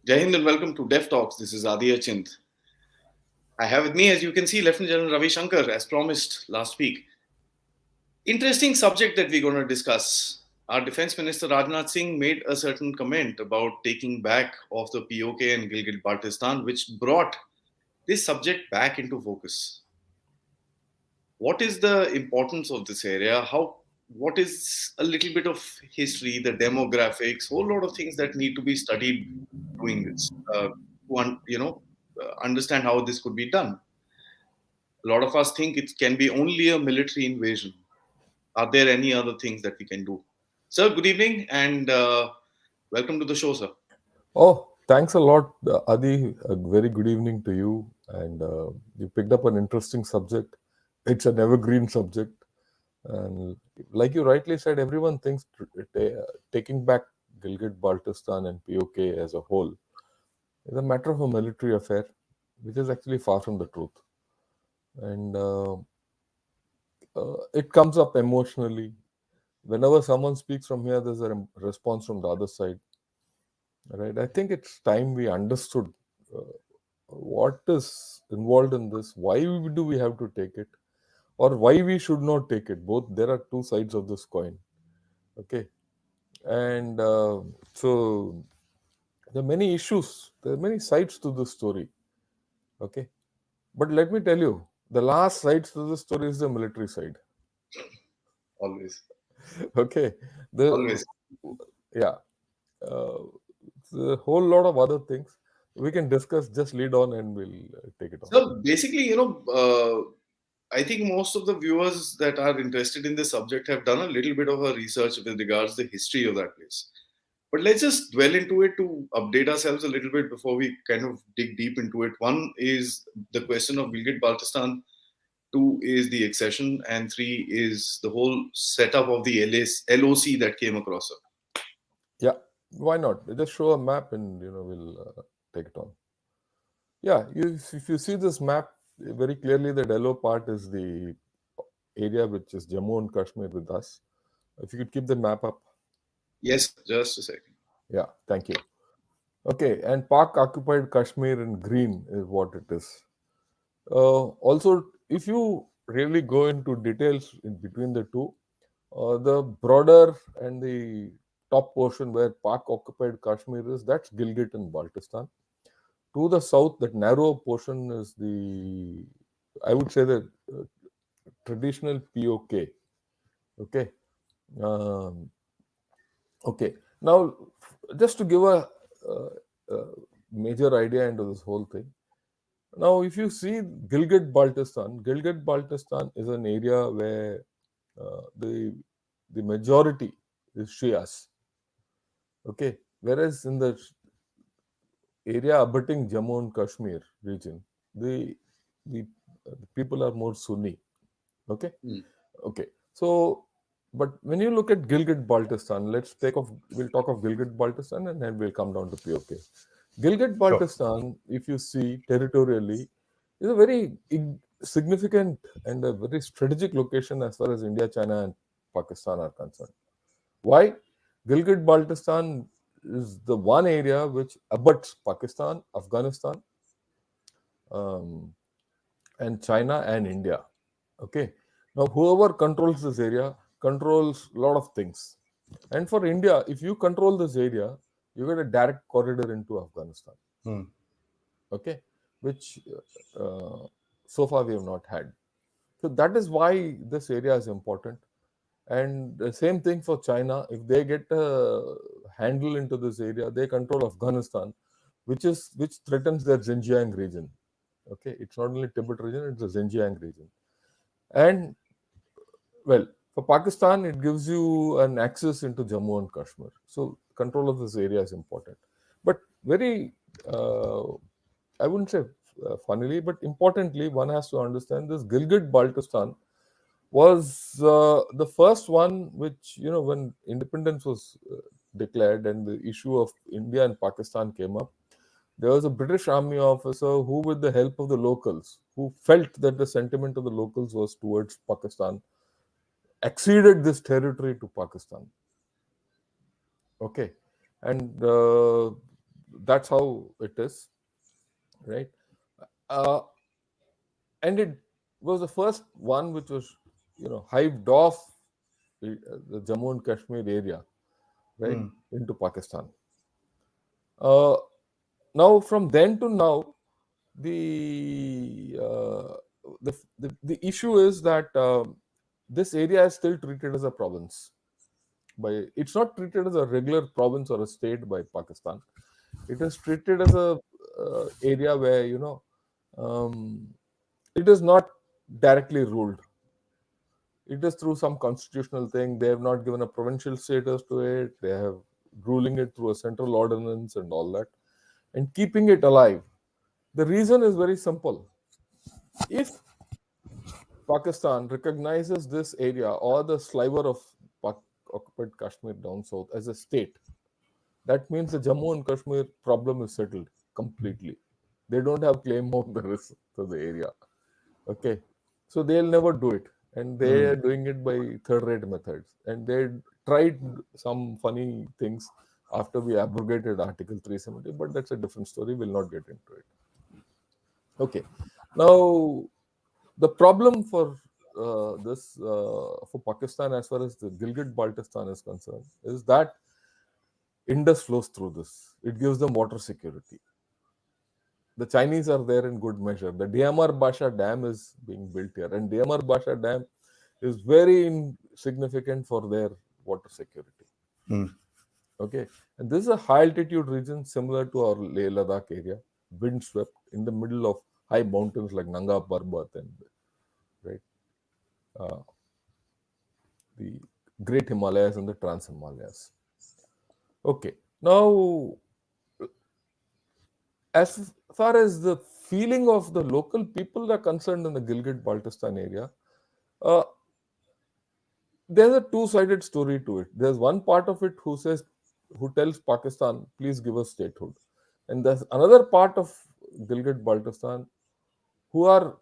Jai Hind and welcome to Dev Talks. This is Aadi. I have with me, as you can see, Lieutenant General Ravi Shankar, as promised last week. Interesting subject that we're going to discuss. Our Defense Minister Rajnath Singh made a certain comment about taking back of the POK and Gilgit Baltistan, which brought this subject back into focus. What is the importance of this area? What is a little bit of history, the demographics, whole lot of things that need to be studied doing this understand how this could be done. A lot of us think it can be only a military invasion. Are there any other things that we can do? Sir, good evening and welcome to the show, sir. Oh, thanks a lot, Adi. A very good evening to you. And you picked up an interesting subject. It's an evergreen subject. And like you rightly said, everyone thinks taking back Gilgit Baltistan and POK as a whole is a matter of a military affair, which is actually far from the truth. And it comes up emotionally. Whenever someone speaks from here, there's a response from the other side. Right? I think it's time we understood uh, what is involved in this. Why do we have to take it, or why we should not take it? Both, there are two sides of this coin. Okay, and so there are many issues. There are many sides to this story. Okay, but let me tell you, the last side to the story is the military side. Always. Okay, the Always. yeah, uh, the whole lot of other things we can discuss. Just lead on, and we'll take it on. So basically, I think most of the viewers that are interested in this subject have done a little bit of a research with regards to the history of that place. But let's just dwell into it to update ourselves a little bit before we kind of dig deep into it. One is the question of Gilgit Baltistan. Two is the accession, and three is the whole setup of the LOC that came across it. Yeah, why not? Just show a map, and we'll take it on. Yeah, if you see this map very clearly, the yellow part is the area which is Jammu and Kashmir with us. If you could keep the map up. Yes, just a second. Yeah, thank you. Okay, and Pak occupied Kashmir in green is what it is. Also, if you really go into details in between the two, the broader and the top portion where Pak occupied Kashmir is, that's Gilgit and Baltistan. To the south, that narrow portion is the, I would say, the traditional POK. Okay. Um, okay. Now, just to give uh, uh, major idea into this whole thing. Now, if you see Gilgit Baltistan is an area where the majority is Shias. Okay. Whereas in the area abutting Jammu and Kashmir region, the the, the people are more Sunni. Okay, Hmm. okay. So, but when you look at Gilgit Baltistan, we'll talk of Gilgit Baltistan, and then we'll come down to POK. Gilgit Sure. Baltistan, if you see territorially, is a very significant and a very strategic location as far as India, China, and Pakistan are concerned. Why? Gilgit Baltistan is the one area which abuts Pakistan, Afghanistan, um, and China and India. Okay. Now, whoever controls this area controls a lot of things. And for India, if you control this area, you get a direct corridor into Afghanistan. Hmm. Okay. Which so far we have not had. So that is why this area is important. And the same thing for China. If they get a handle into this area, they control Afghanistan, which threatens their Xinjiang region. Okay, it's not only Tibet region; it's the Xinjiang region. And well, for Pakistan, it gives you an access into Jammu and Kashmir. So control of this area is important. But very, I wouldn't say funnily, but importantly, one has to understand this Gilgit Baltistan was the first one which, when independence was declared and the issue of India and Pakistan came up, there was a British army officer who, with the help of the locals, who felt that the sentiment of the locals was towards Pakistan, acceded this territory to Pakistan. Okay, and that's how it is, right? Uh, and it was the first one which was, hived off the Jammu and Kashmir area, right, Hmm. into Pakistan. Uh, Now, from then to now, the uh, the issue is that this area is still treated as a province. It's not treated as a regular province or a state by Pakistan. It is treated as a area where, um, it is not directly ruled. It is through some constitutional thing. They have not given a provincial status to it. They have ruling it through a central ordinance and all that, and keeping it alive. The reason is very simple. If Pakistan recognizes this area or the sliver of occupied Kashmir down south as a state, that means the Jammu and Kashmir problem is settled completely. They don't have claim on the rest of the area. Okay, so they'll never do it, and they Hmm. are doing it by third-rate methods. And they tried some funny things after we abrogated Article 370, but that's a different story. We'll not get into it. Okay, now the problem for this for Pakistan as far as the Gilgit Baltistan is concerned is that Indus flows through this. It gives them water security. The Chinese are there in good measure. The Diamar Basha Dam is being built here, and Diamar Basha Dam is very insignificant for their water security. Hmm. Okay, and this is a high altitude region similar to our Leh Ladakh area, wind swept in the middle of high mountains like Nanga Parbat and right uh, the Great Himalayas and the Trans Himalayas. Okay, now as far as the feeling of the local people are concerned in the Gilgit Baltistan area, uh, there's a two-sided story to it. There's one part of it who tells Pakistan, please give us statehood. And there's another part of Gilgit Baltistan who are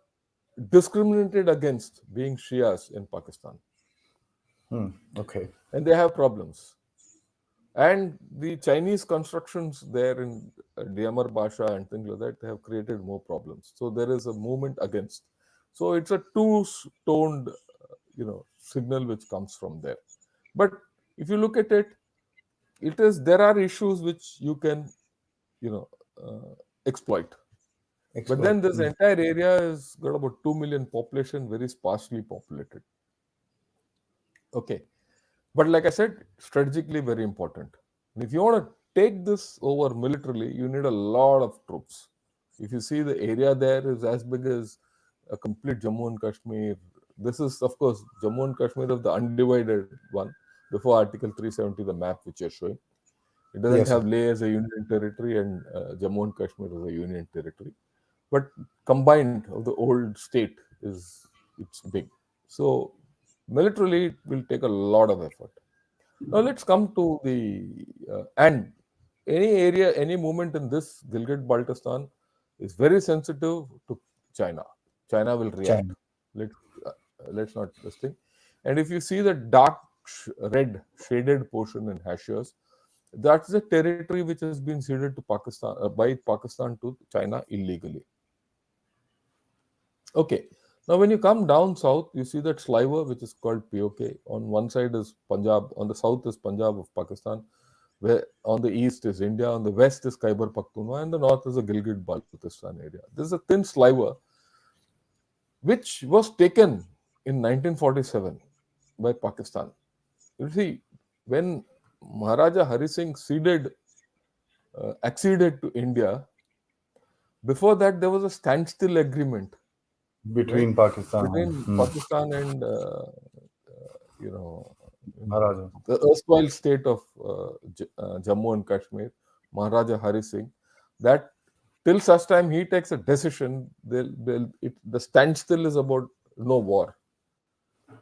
discriminated against being Shias in Pakistan. Hmm. Okay. And they have problems. And the Chinese constructions there in Diamar Basha and things like that, they have created more problems. So there is a movement against. So it's a two-toned, signal which comes from there. But if you look at it, there are issues which you can, you know, exploit. But Exploit. then this Hmm. entire area has got about 2 million population, very sparsely populated. Okay. But like I said, strategically very important. And if you want to take this over militarily, you need a lot of troops. If you see the area there is as big as a complete Jammu and Kashmir. This is, of course, Jammu and Kashmir of the undivided one before Article 370, the map which you're showing. It doesn't Yes, sir. have Leh as a union territory and Jammu and Kashmir as a union territory. But combined of the old state it's big. So militarily, it will take a lot of effort. Now let's come to the and any area, any movement in this Gilgit Baltistan is very sensitive to China. China will react. China. Let uh, let's not this thing. And if you see the dark red shaded portion in hashes, that's the territory which has been ceded to Pakistan by Pakistan to China illegally. Okay. Now, when you come down south, you see that sliver which is called POK. On one side is Punjab, on the south is Punjab of Pakistan, where on the east is India, on the west is Khyber Pakhtunkhwa, and the north is the Gilgit Baltistan area. This is a thin sliver which was taken in 1947 by Pakistan. You see, when Maharaja Hari Singh acceded to India, before that there was a standstill agreement, right, Between Pakistan. between Hmm. Pakistan and you know Maharaja. the erstwhile state of Jammu and Kashmir, Maharaja Hari Singh, that till such time he takes a decision, the standstill is about no war.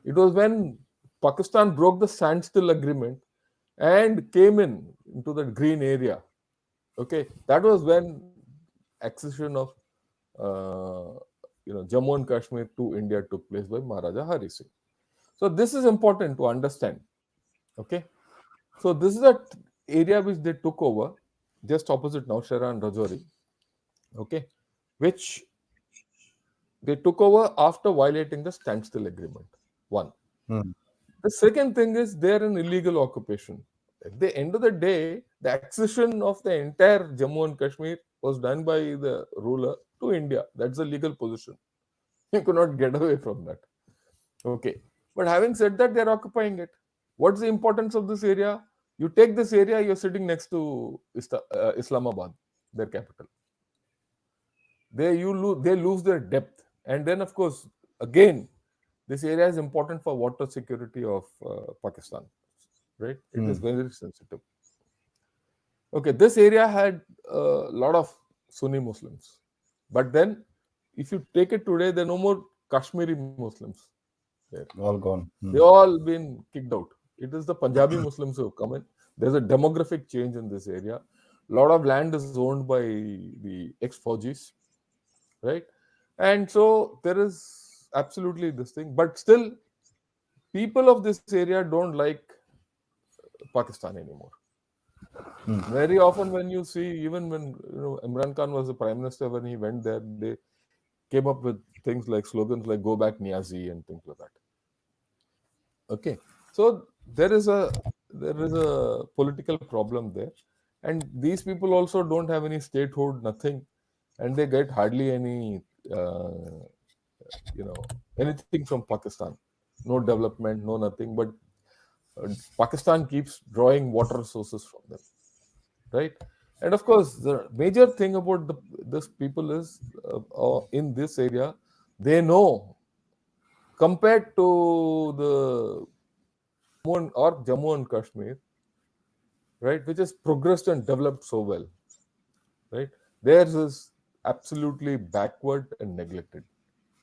It was when Pakistan broke the standstill agreement and came into the green area. Okay, that was when accession of uh, Jammu and Kashmir to India took place by Maharaja Hari Singh. So this is important to understand. Okay, so this is the area which they took over. just opposite Nowshera and Rajouri, okay, which they took over after violating the standstill agreement. One. Hmm. The second thing is they're an illegal occupation. At the end of the day, the accession of the entire Jammu and Kashmir was done by the ruler to India. That's a legal position. You could not get away from that. Okay. But having said that, they're occupying it. What's the importance of this area? You take this area, you're sitting next to Islamabad, their capital. They lose their depth, and then of course again this area is important for water security of Pakistan, right? It is Hmm. very sensitive. Okay, this area had a lot of Sunni Muslims, but then if you take it today, there are no more Kashmiri Muslims there. All gone. They Hmm. all been kicked out. It is the Punjabi Muslims who have come in. There's a demographic change in this area. A lot of land is owned by the ex-Faujis, right? And so there is absolutely this thing, but still, people of this area don't like Pakistan anymore. Hmm. Very often, when you see, even when Imran Khan was the prime minister, when he went there, they came up with things like slogans like "Go back, Niazi" and things like that. Okay, so there is a political problem there, and these people also don't have any statehood, nothing, and they get hardly any uh, anything from Pakistan. No development, no nothing. But Pakistan keeps drawing water resources from them, right? And of course, the major thing about this people is in this area, they know compared to the Jammu and Kashmir, right, which has progressed and developed so well, right? Theirs is absolutely backward and neglected,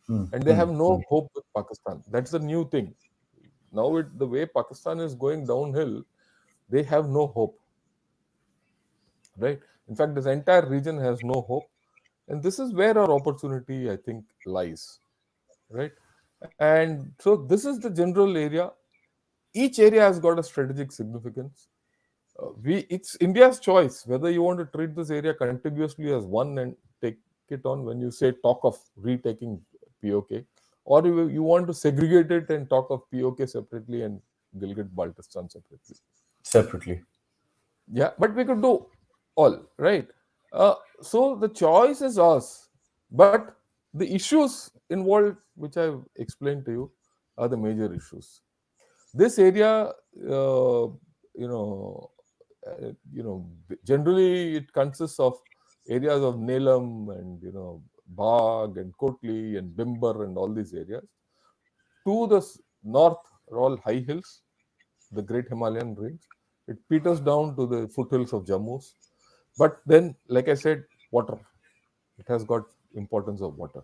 Hmm. and they have Hmm. no Hmm. hope with Pakistan. That's the new thing. Now, the way Pakistan is going downhill, they have no hope, right? In fact, this entire region has no hope, and this is where our opportunity, I think, lies, right? And so this is the general area. Each area has got a strategic significance. It's India's choice whether you want to treat this area contiguously as one and take it on when you say talk of retaking POK, or you want to segregate it and talk of POK separately and Gilgit Baltistan separately. Separately. Yeah, but we could do all, right? So the choice is ours, but the issues involved, which I've explained to you, are the major issues. This area, you know, generally it consists of areas of Nelam and Bagh and Kotli and Bimbar and all these areas. To the north are all high hills, the Great Himalayan Range. It peters down to the foothills of Jammu. But then, like I said, water. It has got importance of water.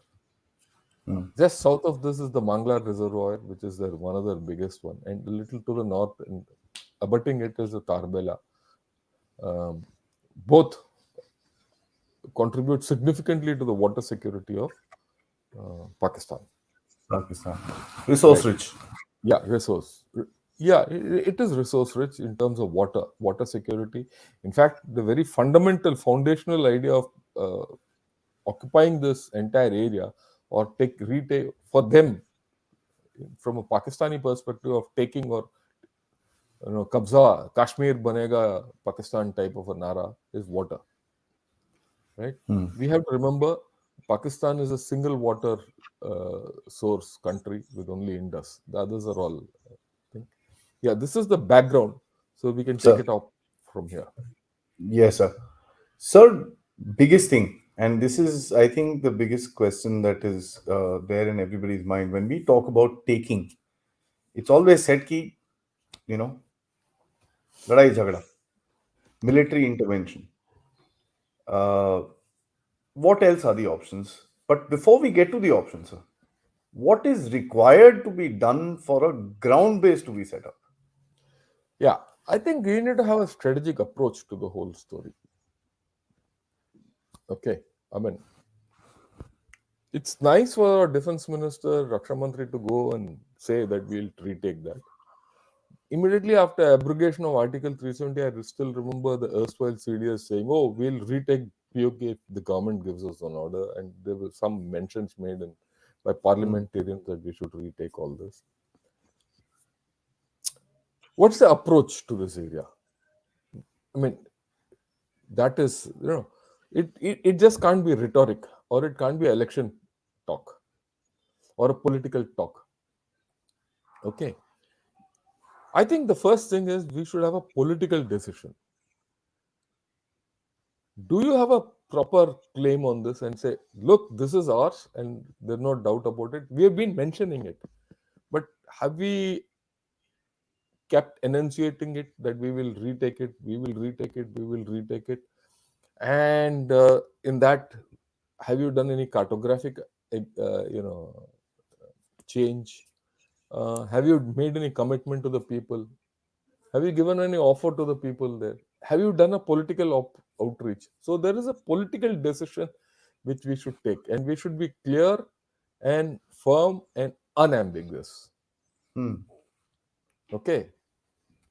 Hmm. Just south of this is the Mangla Reservoir, which is one of the biggest one, and a little to the north and abutting it is the Tarbela. Um, Both contribute significantly to the water security of Pakistan. Pakistan. Resource Right. rich. Yeah, resource. Yeah, it is resource rich in terms of water security. In fact, the very fundamental, foundational idea of uh, occupying this entire area or retake for them from a Pakistani perspective of taking or kabza, Kashmir banega Pakistan type of a nara is water, right? Hmm. We have to remember Pakistan is a single water source country with only Indus. The others are all. Thing. Yeah, this is the background, so we can take Sir. it up from here. Yes, sir. Sir, biggest thing, and this is, I think, the biggest question that is there in everybody's mind when we talk about taking. It's always said ki, you know, ladai jhagda, military intervention. Uh, what else are the options? But before we get to the options, sir, what is required to be done for a ground base to be set up? Yeah, I think we need to have a strategic approach to the whole story. Okay, I mean, it's nice for our defense minister, Raksha Mantri, to go and say that we'll retake that. immediately after abrogation of Article 370, I still remember the erstwhile CDS saying, "Oh, we'll retake POK if the government gives us an order," and there were some mentions made by parliamentarians that we should retake all this. What's the approach to this area? I mean, that is, it just can't be rhetoric, or it can't be election talk or a political talk. Okay. I think the first thing is we should have a political decision. Do you have a proper claim on this and say, look, this is ours and there's no doubt about it? We have been mentioning it, but have we kept enunciating it that we will retake it, we will retake it, we will retake it? And in that, have you done any cartographic, change? Have you made any commitment to the people? Have you given any offer to the people there? Have you done a political outreach? So there is a political decision which we should take, and we should be clear and firm and unambiguous. Okay,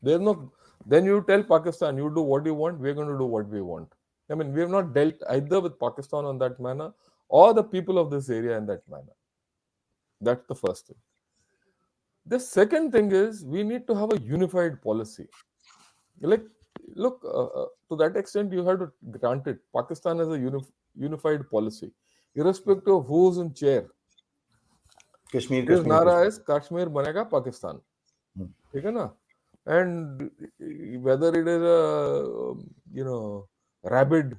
there's no. Then you tell Pakistan, you do what you want. We're going to do what we want. I mean, we have not dealt either with Pakistan on that manner or the people of this area in that manner. That's the first thing. The second thing is we need to have a unified policy. Like, look, to that extent, you have to grant it. Pakistan has a unified policy, irrespective of who's in chair. Kashmir, His Kashmir, nara Kashmir. is Kashmir banega Pakistan. ठीक है ना? And whether it is a rabid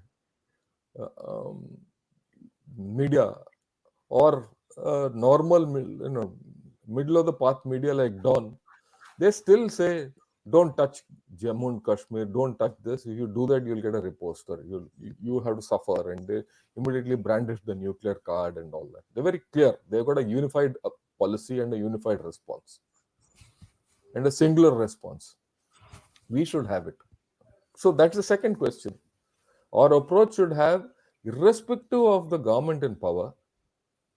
media or normal middle of the path media like Dawn, they still say don't touch Jammu and Kashmir, don't touch this. If you do that, you'll get a reposter. You have to suffer, and they immediately brandish the nuclear card and all that. They're very clear. They've got a unified policy and a unified response and a singular response. We should have it. So that's the second question. Our approach should have, irrespective of the government in power,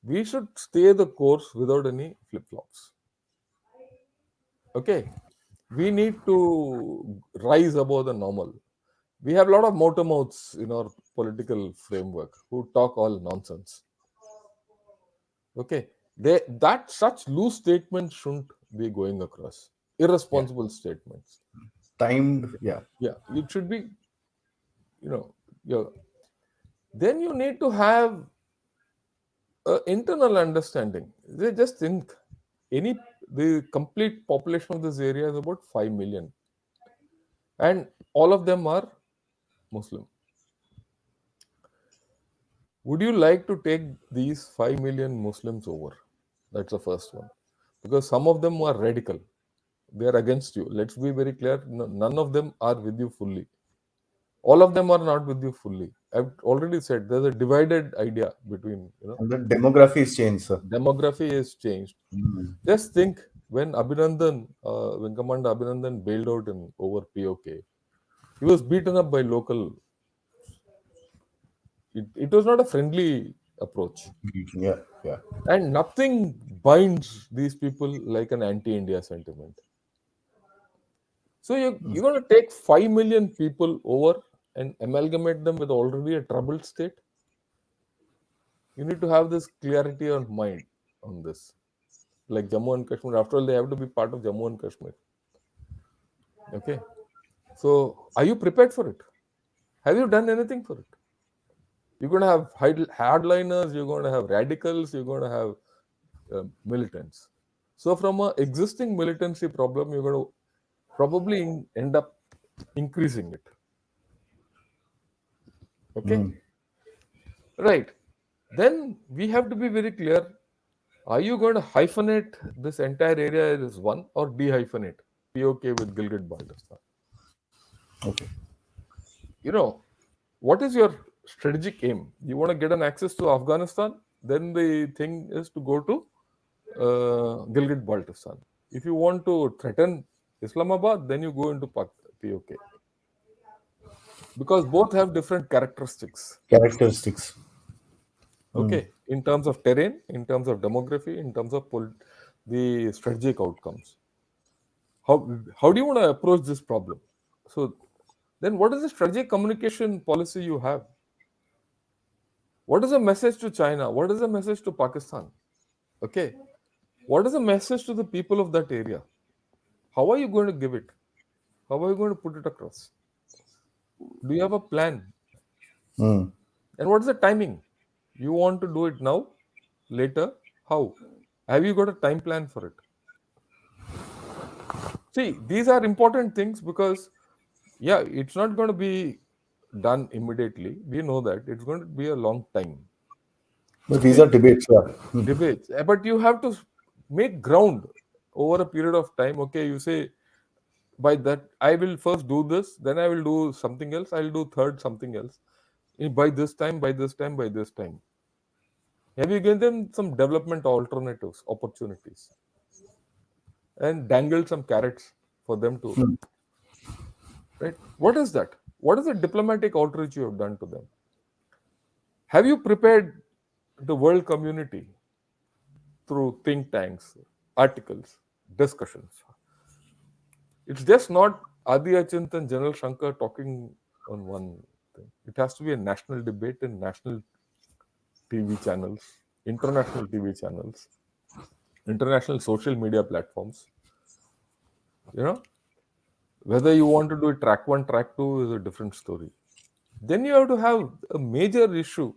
we should stay the course without any flip-flops. Okay, we need to rise above the normal. We have a lot of motor mouths in our political framework who talk all nonsense. Okay, that such loose statements shouldn't be going across. Irresponsible statements. Timed, yeah. It should be, then you need to have internal understanding. They just think the complete population of this area is about 5 million, and all of them are Muslim. Would you like to take these 5 million Muslims over? That's the first one. Because some of them are radical. They are against you. Let's be very clear. None of them are with you fully. All of them are not with you fully. I've already said there's a divided idea between, And the demography is changed, sir. demography is changed. Just think when when Commander Abhinandan bailed out over POK, he was beaten up by local. It was not a friendly approach. Yeah. And nothing binds these people like an anti-India sentiment. So you're going to take 5 million people over and amalgamate them with already a troubled state? You need to have this clarity of mind on this. Like Jammu and Kashmir, after all, they have to be part of Jammu and Kashmir. Okay. So are you prepared for it? Have you done anything for it? You're going to have hardliners, you're going to have radicals, you're going to have militants. So from an existing militancy problem, you're going to probably end up increasing it. Okay? Right. Then we have to be very clear. Are you going to hyphenate this entire area as one or dehyphenate POK with Gilgit Baltistan? Okay. What is your strategic aim? You want to get an access to Afghanistan? Then the thing is to go to Gilgit Baltistan. If you want to threaten Islamabad, then you go into POK. Because both have different characteristics. Okay, in terms of terrain, in terms of demography, in terms of the strategic outcomes. How do you want to approach this problem? So then what is the strategic communication policy you have? What is the message to China? What is the message to Pakistan? Okay. What is the message to the people of that area? How are you going to give it? How are you going to put it across? Do you have a plan? Mm. And what is the timing? You want to do it now? Later? How? Have you got a time plan for it? See, these are important things because, yeah, it's not going to be done immediately. We know that it's going to be a long time. But these are See, debates. Yeah. Mm. debates, but you have to make ground over a period of time. Okay, you say by that I will first do this, then I will do something else, I'll do third something else. By this time, by this time, by this time. Have you given them some development alternatives, opportunities, and dangled some carrots for them to, Mm. right? What is that? What is the diplomatic outreach you have done to them? Have you prepared the world community through think tanks, articles, discussions? It's just not Adi Achint and General Shankar talking on one thing. It has to be a national debate in national TV channels, international TV channels, international social media platforms. You know, whether you want to do it track one, track two is a different story. Then you have to have a major issue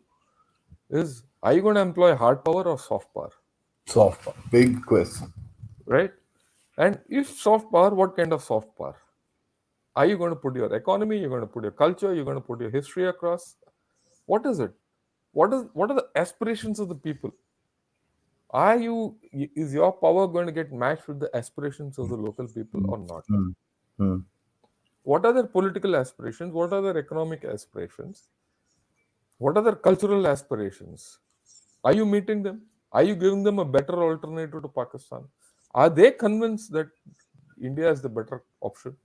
is, are you going to employ hard power or soft power? Soft power. Big question. Right? And if soft power, what kind of soft power? Are you going to put your economy? You're going to put your culture? You're going to put your history across? What is it? What are the aspirations of the people? Is your power going to get matched with the aspirations of the local people Mm. or not? Mm. Mm. What are their political aspirations? What are their economic aspirations? What are their cultural aspirations? Are you meeting them? Are you giving them a better alternative to Pakistan? Are they convinced that India is the better option?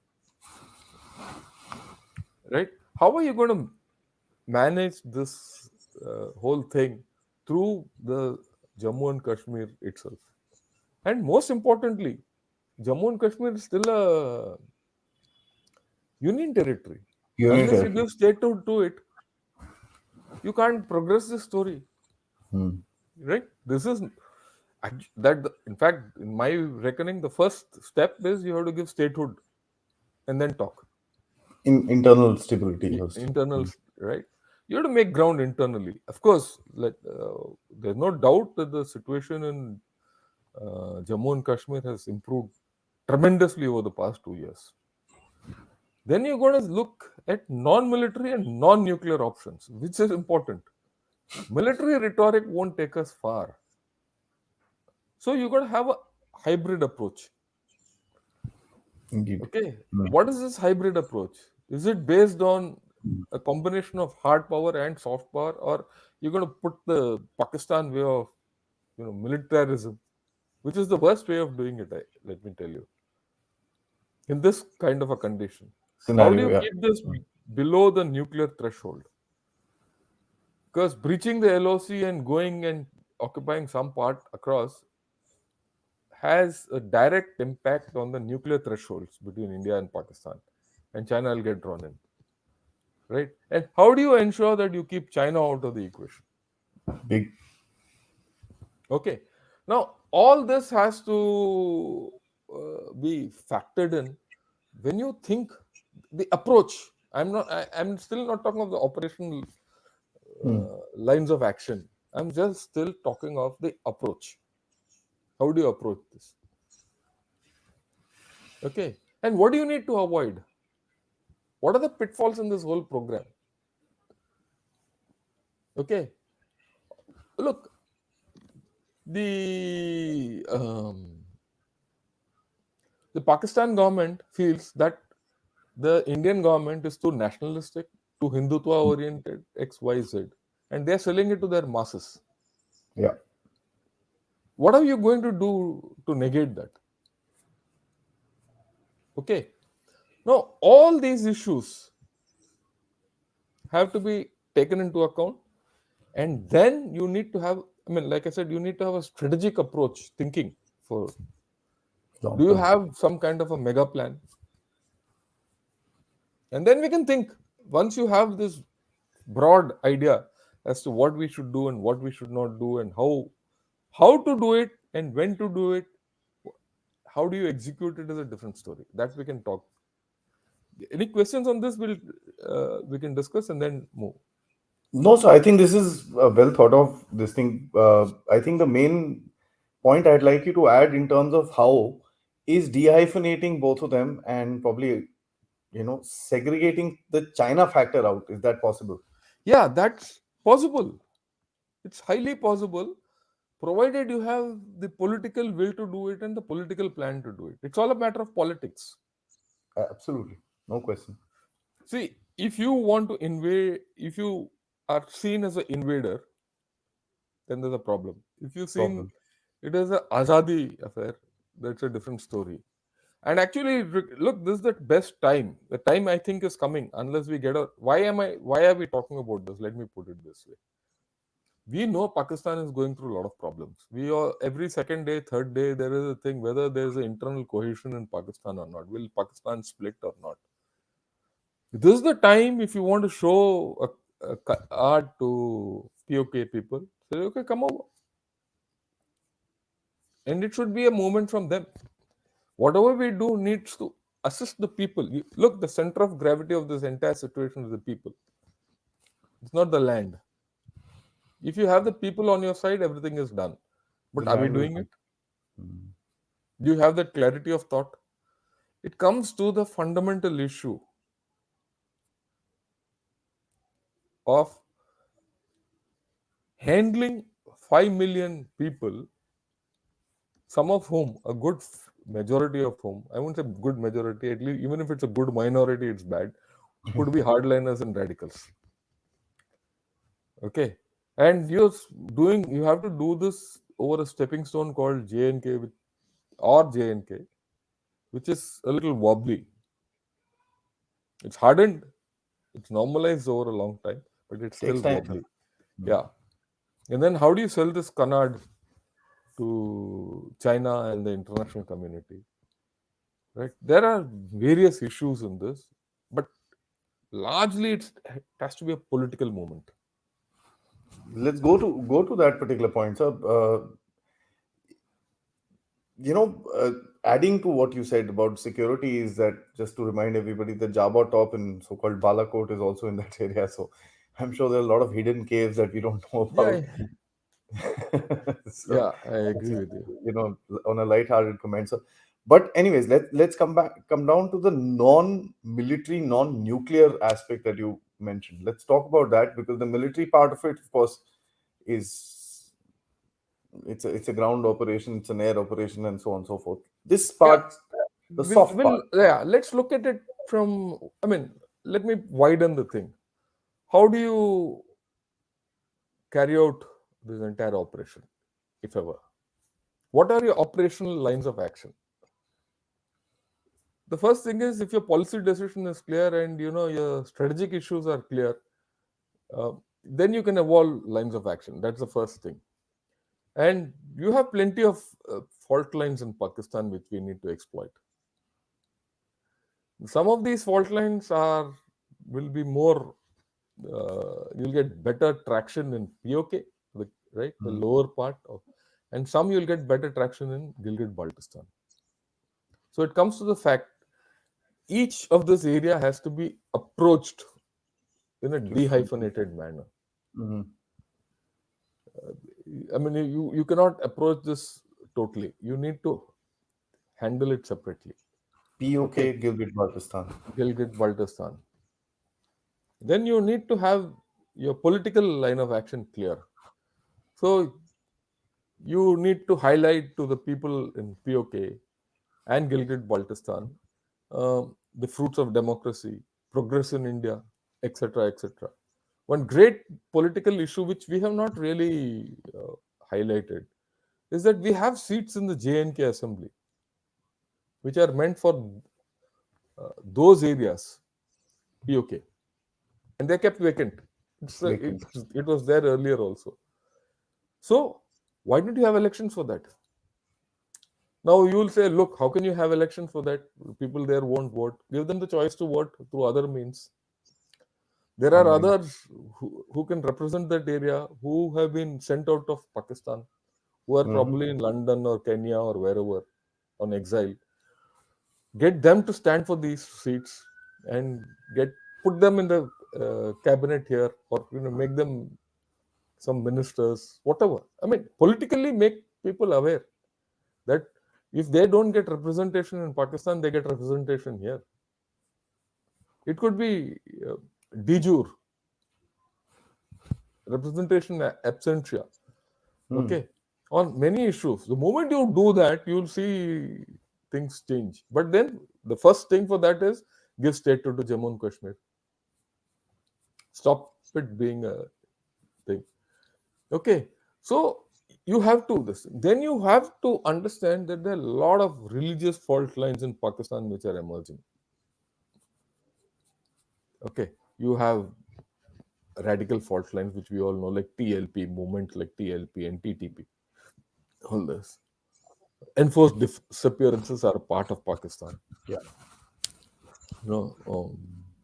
Right? How are you going to manage this whole thing through the Jammu and Kashmir itself? And most importantly, Jammu and Kashmir is still a union territory. Unless you Unitary. give statehood to it, you can't progress this story. Mm. Right? This is in fact, in my reckoning, the first step is you have to give statehood and then talk. Internal stability first. Internal, right? You have to make ground internally. Of course, there's no doubt that the situation in Jammu and Kashmir has improved tremendously over the past 2 years. Then you're going to look at non-military and non-nuclear options, which is important. Military rhetoric won't take us far. So you're going to have a hybrid approach. Indeed. Okay, Mm. what is this hybrid approach? Is it based on a combination of hard power and soft power, or you're going to put the Pakistan way of, militarism, which is the worst way of doing it? Let me tell you, in this kind of a condition, how do Scenario. you Yeah. keep this below the nuclear threshold? Because breaching the LOC and going and occupying some part across has a direct impact on the nuclear thresholds between India and Pakistan, and China will get drawn in. Right? And how do you ensure that you keep China out of the equation? Big. Okay. Now, all this has to be factored in when you think the approach. I'm still not talking of the operational Mm. lines of action. I'm just still talking of the approach. How do you approach this? Okay. And what do you need to avoid? What are the pitfalls in this whole program? Okay. Look, the Pakistan government feels that the Indian government is too nationalistic, too Hindutva oriented, X, Y, Z, and they're selling it to their masses. Yeah. What are you going to do to negate that? Okay. Now, all these issues have to be taken into account, and then you need to have, like I said, you need to have a strategic approach thinking for Do you Long term. have some kind of a mega plan? And then we can think, once you have this broad idea as to what we should do and what we should not do, and how to do it and when to do it, how do you execute it is a different story that we can talk. Any questions on this? We can discuss and then move. No, so I think this is well thought of. This thing. I think the main point I'd like you to add in terms of how is dehyphenating both of them and probably segregating the China factor out. Is that possible? Yeah, that's possible. It's highly possible, provided you have the political will to do it and the political plan to do it. It's all a matter of politics. Absolutely, no question. See, if you want to invade, if you are seen as an invader, then there's a problem. If you've seen Problem. it as a Azadi affair, that's a different story. And actually, look, this is the best time. The time I think is coming, unless we get a. Why are we talking about this? Let me put it this way. We know Pakistan is going through a lot of problems. We are every second day, third day, there is a thing whether there is an internal cohesion in Pakistan or not. Will Pakistan split or not? This is the time if you want to show a art to POK people. Say, okay, come over, and it should be a movement from them. Whatever we do needs to assist the people. Look, the center of gravity of this entire situation is the people. It's not the land. If you have the people on your side, everything is done. The But are we land will doing come. it? Do you have that clarity of thought? It comes to the fundamental issue of handling 5 million people, some of whom, a good majority of whom, I won't say good majority, at least even if it's a good minority, it's bad, could be hardliners and radicals. Okay. And you have to do this over a stepping stone called JNK or JNK, which is a little wobbly. It's hardened, it's normalized over a long time, but it's still Takes time, sir. wobbly. Yeah. And then how do you sell this canard to China and the international community? Right? There are various issues in this, but largely it has to be a political movement. Let's go to that particular point, sir. You know, adding to what you said about security is that just to remind everybody, the Java top in so-called Balakot is also in that area. So I'm sure there are a lot of hidden caves that we don't know Yeah, about. So yeah, I that's agree with you. on a light-hearted comment. So, but anyways, let's come down to the non-military, non-nuclear aspect that you mentioned. Let's talk about that because the military part of it, of course, is it's a ground operation, it's an air operation, and so on and so forth. This Yeah, part, the soft part. yeah, let's look at it from, I mean, let me widen the thing. How do you carry out this entire operation, if ever? What are your operational lines of action? The first thing is, if your policy decision is clear and your strategic issues are clear, uh, then you can evolve lines of action. That's the first thing. And you have plenty of fault lines in Pakistan which we need to exploit. Some of these fault lines will be more. You'll get better traction in POK, right, the lower part of, and some you'll get better traction in Gilgit Baltistan. So it comes to the fact each of this area has to be approached in a dehyphenated manner. Mhm. I mean, you cannot approach this totally. You need to handle it separately. Okay, POK Gilgit Baltistan. Gilgit Baltistan. Then you need to have your political line of action clear. So you need to highlight to the people in POK and Gilgit Baltistan the fruits of democracy, progress in India, etc., etc. One great political issue which we have not really highlighted is that we have seats in the JNK Assembly which are meant for those areas, POK, and they kept vacant. Vacant. It was there earlier also. So why did you have elections for that? Now you will say, look, how can you have elections for that? People there won't vote. Give them the choice to vote through other means. There are Online. others who can represent that area who have been sent out of Pakistan, who are Hmm. probably in London or Kenya or wherever on exile. Get them to stand for these seats and get put them in the cabinet here, or make them some ministers, whatever. I mean, politically make people aware that if they don't get representation in Pakistan, they get representation here. It could be de jure representation absentia. Hmm. Okay, on many issues. The moment you do that, you'll see things change. But then the first thing for that is give statehood to Jammu and Kashmir. Stop it being a thing. Okay, so you have to this. Then you have to understand that there are a lot of religious fault lines in Pakistan which are emerging. Okay, you have radical fault lines which we all know, like TLP movement, like TLP and TTP. All this enforced disappearances are a part of Pakistan. Yeah. A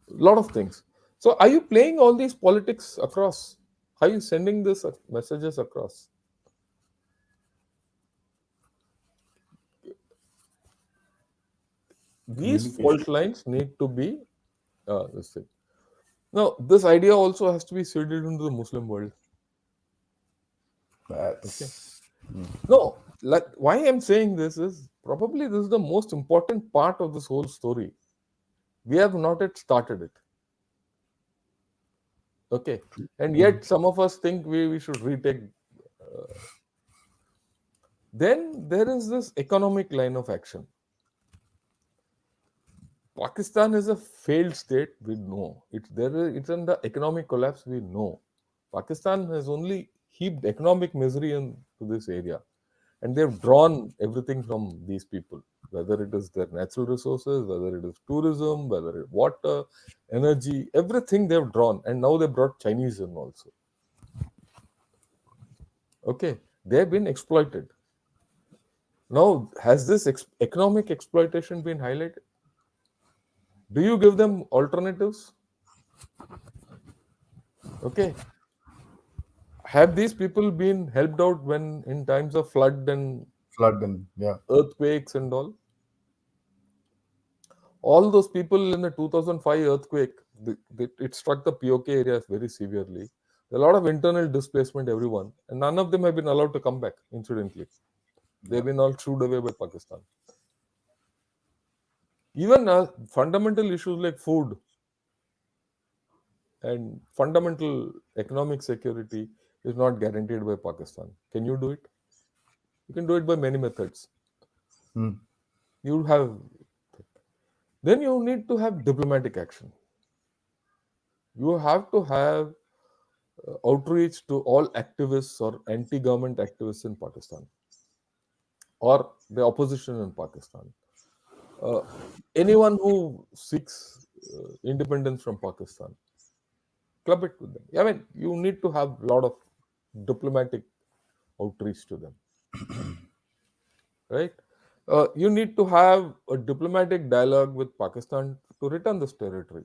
lot of things. So, are you playing all these politics across? Are you sending this messages across? These Communication. fault lines need to be this thing. Now, this idea also has to be seeded into the Muslim world. Okay. That's No, like why I'm saying this is probably this is the most important part of this whole story. We have not yet started it. Okay. And hmm. yet some of us think we should retake. Then there is this economic line of action. Pakistan is a failed state. We know it's in the economic collapse. We know Pakistan has only heaped economic misery into this area, and they've drawn everything from these people, whether it is their natural resources, whether it is tourism, whether it water, energy, everything they've drawn, and now they brought Chinese in also. Okay, they've been exploited. Now, has this economic exploitation been highlighted? Do you give them alternatives? Okay, have these people been helped out when in times of flood and Flood and yeah. earthquakes and all those people in the 2005 earthquake, it struck the POK areas very severely. A lot of internal displacement, everyone, and none of them have been allowed to come back. Incidentally, Yeah. they've been all shooed away by Pakistan. Even fundamental issues like food and fundamental economic security is not guaranteed by Pakistan. Can you do it? You can do it by many methods. Hmm. You have then you need to have diplomatic action. You have to have outreach to all activists or anti-government activists in Pakistan or the opposition in Pakistan. Uh, Anyone who seeks independence from Pakistan, club it with them. I mean, you need to have a lot of diplomatic outreach to them, right? You need to have a diplomatic dialogue with Pakistan to return this territory.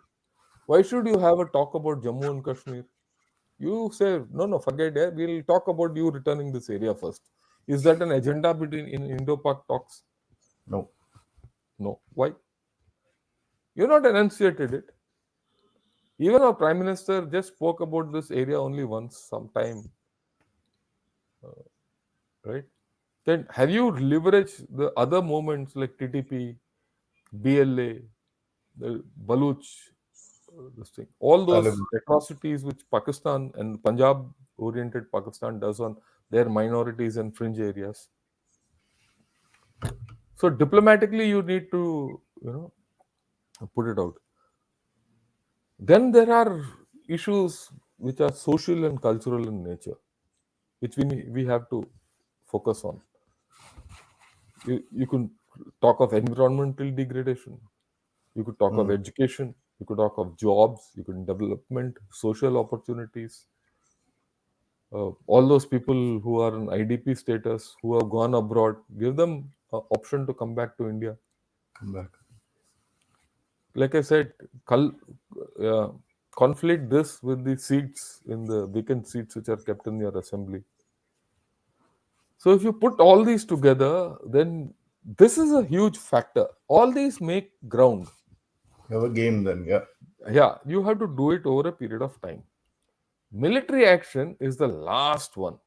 Why should you have a talk about Jammu and Kashmir? You say, no, no, forget it. We'll talk about you returning this area first. Is that an agenda between in Indo-Pak talks? No. No. Why? You're not enunciated it. Even our Prime Minister just spoke about this area only once, sometime, right? Then have you leveraged the other movements like TTP, BLA, the Baluch, this thing, all those Taliban. atrocities which Pakistan and Punjab oriented Pakistan does on their minorities and fringe areas? So diplomatically, you need to put it out. Then there are issues which are social and cultural in nature, which we have to focus on. You can talk of environmental degradation. You could talk of Hmm. education. You could talk of jobs. You could development, social opportunities. All those people who are in IDP status, who have gone abroad, give them option to come back to India. Come back. Like I said, uh, conflict this with the seats in the vacant seats which are kept in your assembly. So if you put all these together, then this is a huge factor. All these make ground. You have a game then, yeah. Yeah, you have to do it over a period of time. Military action is the last one.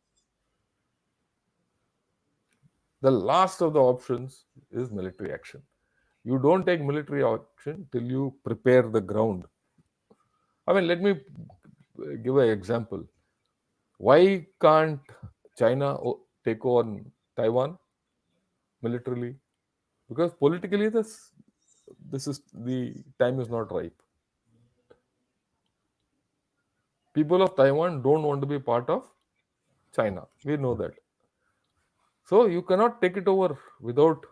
The last of the options is military action. You don't take military action till you prepare the ground. I mean, let me give an example. Why can't China take on Taiwan militarily? Because politically, this is the time is not ripe. People of Taiwan don't want to be part of China. We know that. So you cannot take it over without.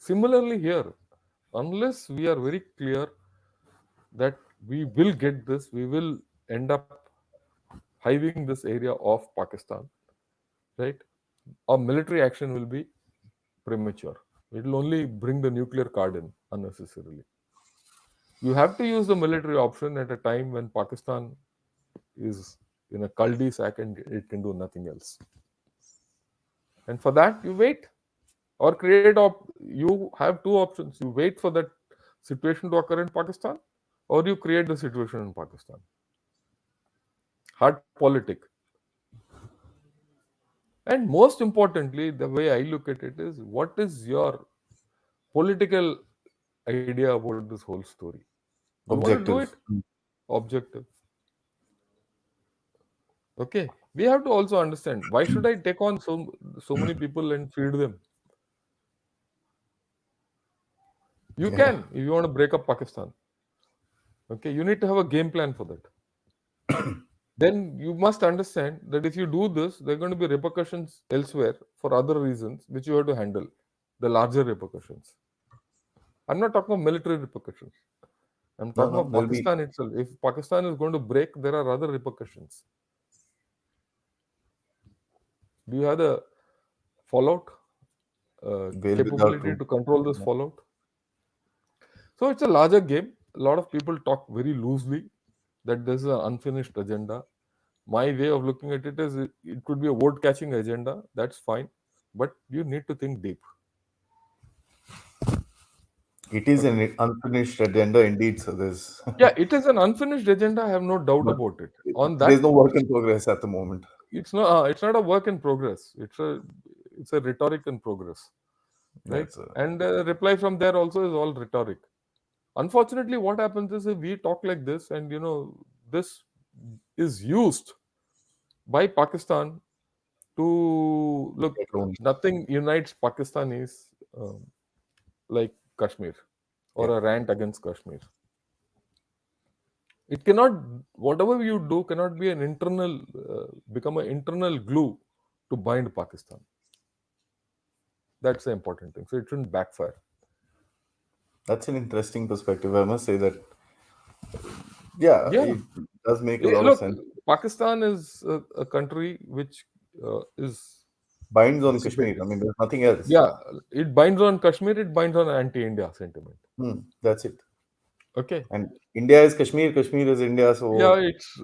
Similarly, here, unless we are very clear that we will get this, we will end up hiving this area of Pakistan, right? Our military action will be premature. It will only bring the nuclear card in unnecessarily. You have to use the military option at a time when Pakistan is in a cul-de-sac and it can do nothing else. And for that, you wait or you have two options. You wait for that situation to occur in Pakistan, or you create the situation in Pakistan. Hard politic. And most importantly, the way I look at it is, what is your political idea about this whole story? You want to do it Objective. objective. Okay. We have to also understand, why should I take on so many people and feed them? You Yeah. can if you want to break up Pakistan. Okay, you need to have a game plan for that. Then you must understand that if you do this, there are going to be repercussions elsewhere for other reasons which you have to handle, the larger repercussions. I'm not talking of military repercussions. I'm No, talking no, of there'll be Pakistan itself. If Pakistan is going to break, there are other repercussions. Do you have the fallout veil without capability truth. to control this Yeah. fallout? So it's a larger game. A lot of people talk very loosely that there's an unfinished agenda. My way of looking at it is, it could be a vote catching agenda. That's fine, but you need to think deep. It is Okay. an unfinished agenda indeed. So there's, Yeah, it is an unfinished agenda. I have no doubt but about it. On there's that, no work in progress at the moment. it's not a work in progress. It's a rhetoric in progress, right? That's a, And reply from there also is all rhetoric. Unfortunately, what happens is, if we talk like this, and this is used by Pakistan to look. their own. Nothing unites Pakistanis like Kashmir Yeah. or a rant against Kashmir. It cannot, whatever you do, cannot be become an internal glue to bind Pakistan. That's the important thing. So it shouldn't backfire. That's an interesting perspective. I must say that, yeah, Yeah. it does make a lot of Look, sense. Pakistan is a country which is Binds on Kashmir. I dissipated. mean, there's nothing else. Yeah, it binds on Kashmir, it binds on anti-India sentiment. That's it. Okay. And India is Kashmir, Kashmir is India. Yeah, So it's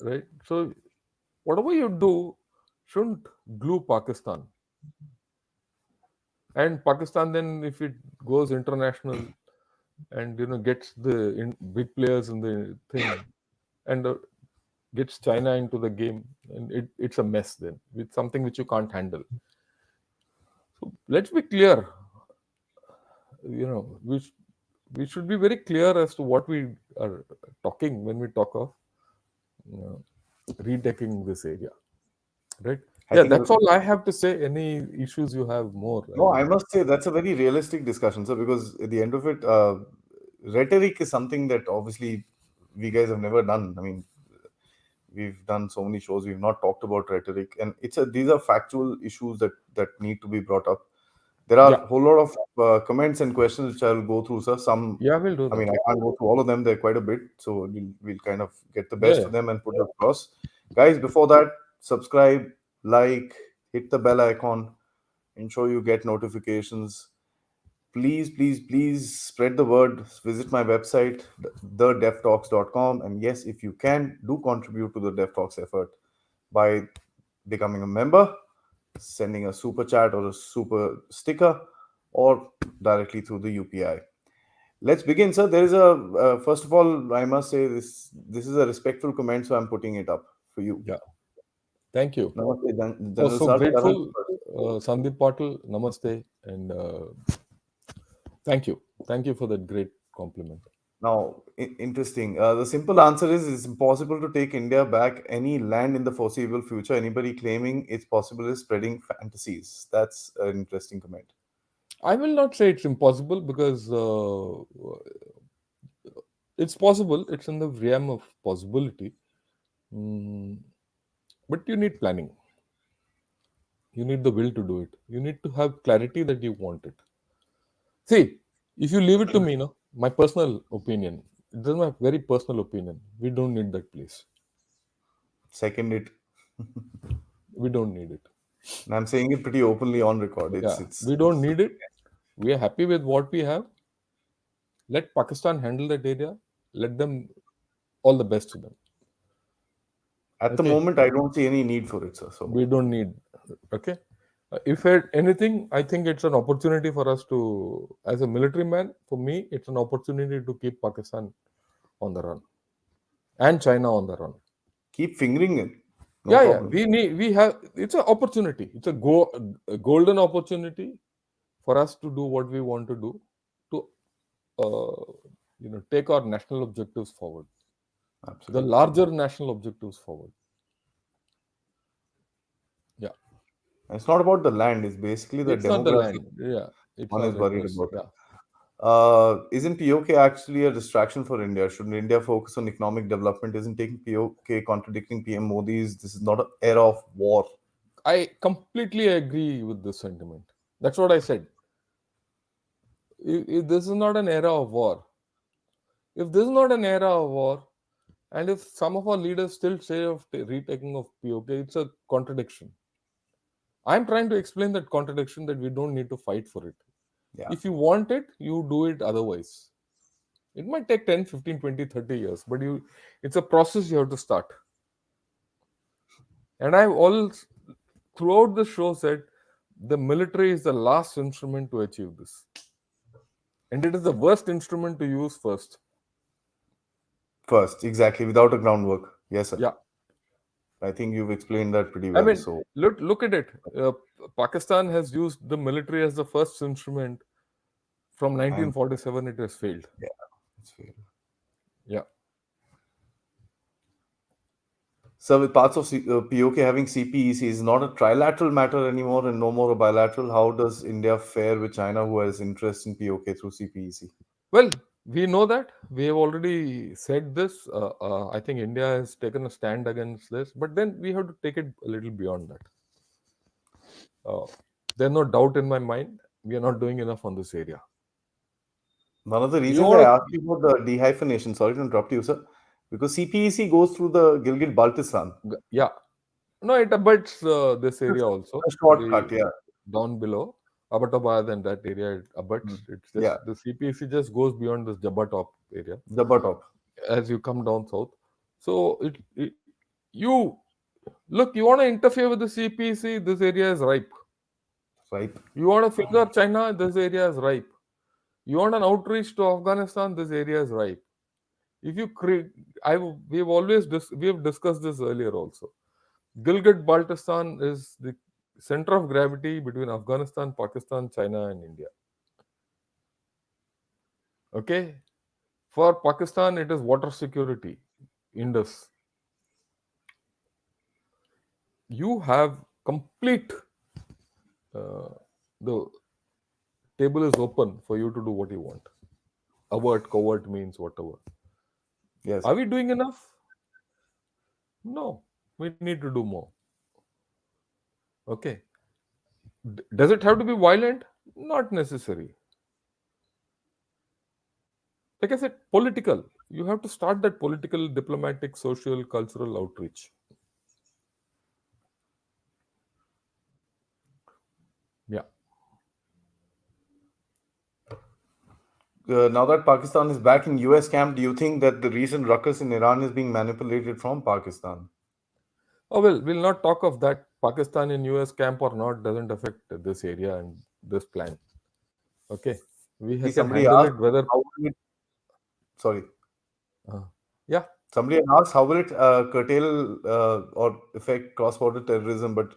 right. So whatever you do shouldn't glue Pakistan. And Pakistan, then, if it goes international and gets the big players in the thing, and gets China into the game, and it's a mess then, with something which you can't handle. So let's be clear. We should be very clear as to what we are talking when we talk of you know, retaking this area, right? I Yeah, think, that's all I have to say. Any issues you have more? I no, I mean, must say that's a very realistic discussion, sir, because at the end of it, rhetoric is something that obviously we guys have never done. I mean, we've done so many shows, we've not talked about rhetoric, and these are factual issues that need to be brought up. There are yeah, a whole lot of comments and questions which I'll go through, sir. Some, yeah, we'll do I that. mean, I can't go through all of them. They're quite a bit, so we'll kind of get the Yeah, best yeah. of them and put it across. Guys, before that, subscribe, like, hit the bell icon. ensure you get notifications. Please, please, please spread the word. Visit my website, thedevtalks.com. And yes, if you can, do contribute to the DevTalks effort by becoming a member, sending a super chat or a super sticker, or directly through the UPI. Let's begin, sir. There is a first of all, I must say this is a respectful comment, so I'm putting it up for you. Yeah. Thank you. Namaste, Was General so Sir. grateful, Sandeep Patil. Namaste, and thank you. Thank you for that great compliment. Now, interesting. The simple answer is it's impossible to take India back any land in the foreseeable future. Anybody claiming it's possible is spreading fantasies. That's an interesting comment. I will not say it's impossible because it's possible. It's in the realm of possibility. Mm, but you need planning. You need the will to do it. You need to have clarity that you want it. See, if you leave it to me, no, my personal opinion, this is my very personal opinion. We don't need that place. Second, it, We don't need it. and I'm saying it pretty openly on record. Yeah, It's we don't need it. We are happy with what we have. Let Pakistan handle that area. Let them all the best to them. at the Okay, moment I don't see any need for it, sir. So we don't need. Okay, if anything, I think it's an opportunity for us to, as a military man, for me, it's an opportunity to keep Pakistan on the run and China on the run. keep fingering it. No Yeah, yeah. problem. We have. It's an opportunity. It's a golden opportunity for us to do what we want to do to, take our national objectives forward, the Absolutely. larger national objectives forward. Yeah, It's not about the land. It's basically the it's not the demographic land. Yeah, it's one is our worried interest. about. Yeah, Isn't POK actually a distraction for India? Shouldn't India focus on economic development? Isn't taking POK contradicting PM Modi's? This is not an era of war. I completely agree with this sentiment. That's what I said. If this is not an era of war, if this is not an era of war, and if some of our leaders still say of retaking of POK, it's a contradiction. I'm trying to explain that contradiction that we don't need to fight for it. Yeah. If you want it, you do it otherwise. It might take 10, 15, 20, 30 years, but it's a process you have to start. And I've all throughout the show said the military is the last instrument to achieve this. And it is the worst instrument to use first. First, exactly, without a groundwork. Yes, sir. Yeah. I think you've explained that pretty I well. mean, So, look at it. Pakistan has used the military as the first instrument. From and 1947, it has failed. yeah, it's fair. Yeah. So, with parts of POK having CPEC is not a trilateral matter anymore and no more a bilateral. How does India fare with China, who has interest in POK through CPEC? Well, we know that. We have already said this. I think India has taken a stand against this, but then we have to take it a little beyond that. There's no doubt in my mind we are not doing enough on this area. One of the You reasons I want asked you about the dehyphenation, sorry to interrupt you, sir, because CPEC goes through the Gilgit Baltistan. to, yeah. No, it abuts this area It's also. a The shortcut, yeah. down below Abbottabad and that area it Hmm. abuts. It's Yeah, just the CPC just goes beyond this Jabba top area Jabba top. as you come down south. So you look, you want to interfere with the CPC, this area is ripe. Right. You want to finger China, this area is ripe. You want an outreach to Afghanistan, this area is ripe. If you create, we've always we have discussed this earlier also. Gilgit Baltistan is the center of gravity between Afghanistan, Pakistan, China, and India. Okay, for Pakistan, it is water security, Indus. You have complete the table is open for you to do what you want. Avert, covert means whatever. Yes. Are we doing enough? No, we need to do more. Okay. Does it have to be violent? Not necessary. Like I said, political. You have to start that political, diplomatic, social, cultural outreach. Yeah. now that Pakistan is back in US camp, do you think that the recent ruckus in Iran is being manipulated from Pakistan? Oh, well, we'll not talk of that. Pakistan in US camp or not doesn't affect this area and this plan. Okay. We See, can somebody handle asked, it whether, how will it, sorry, uh, yeah, somebody asked, how will it curtail or affect cross-border terrorism? But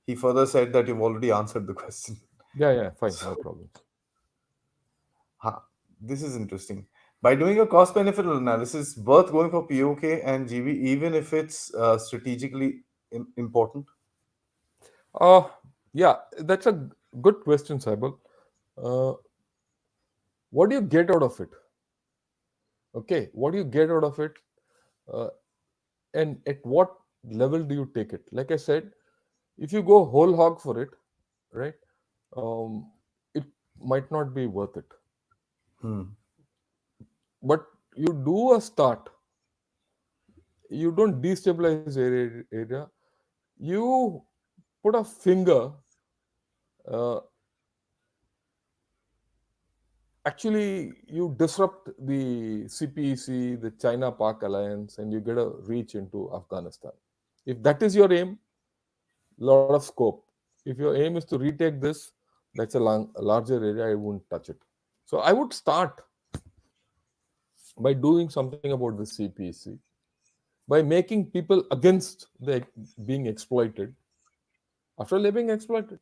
he further said that you've already answered the question. yeah, fine, So, no problems. huh, this is interesting. By doing a cost-benefit analysis, worth going for POK and GB, even if it's strategically important. Uh, yeah, that's a good question, Saibal. Uh, what do you get out of it? Okay, what do you get out of it? Uh, and at what level do you take it? Like I said, if you go whole hog for it, right, it might not be worth it. Hmm. But you do a start, you don't destabilize area, you put a finger, uh, actually you disrupt the CPEC, the China Pak alliance, and you get a reach into Afghanistan. If that is your aim, lot of scope. If your aim is to retake this, that's a larger area, I wouldn't touch it. So I would start by doing something about the CPEC, by making people against the being exploited after they're being exploited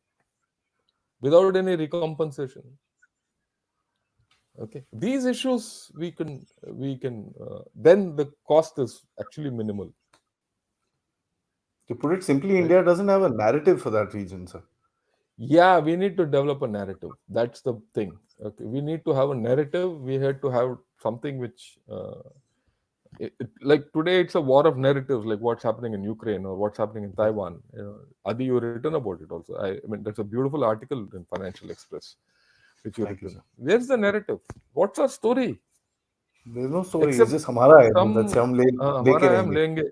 without any recompensation. Okay, these issues we can then the cost is actually minimal, To put it simply, right? India doesn't have a narrative for that region, sir. Yeah, we need to develop a narrative. That's the thing. Okay, we need to have a narrative. We had to have something which like today it's a war of narratives, like what's happening in Ukraine or what's happening in Yes. Taiwan. Adi, you written about it also. I mean, that's a beautiful article in Financial Express which you Thank you, written. sir. Where's the narrative? What's our story? There's no story. It's Except just हमारा है वो, some that's हम लेके हमारा है हम रहेंगे. लेंगे.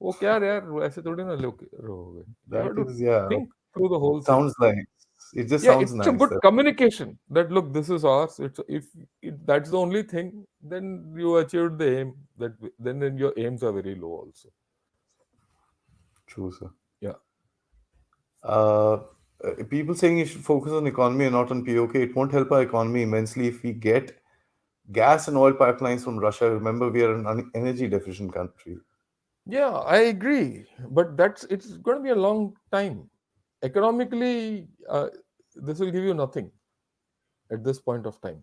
वो क्या यार ऐसे थोड़ी ना लोग रहोगे. You That have to is, yeah. think through the It whole thing. sounds nice. It just Yeah, sounds it's a nice. good communication that look, this is ours. It's if that's the only thing, then you achieved the aim. Then your aims are very low also. True, sir. Yeah. Uh, People saying you should focus on economy and not on POK. It won't help our economy immensely if we get gas and oil pipelines from Russia. Remember, we are an energy deficient country. Yeah, I agree. But it's going to be a long time. Economically, this will give you nothing at this point of time.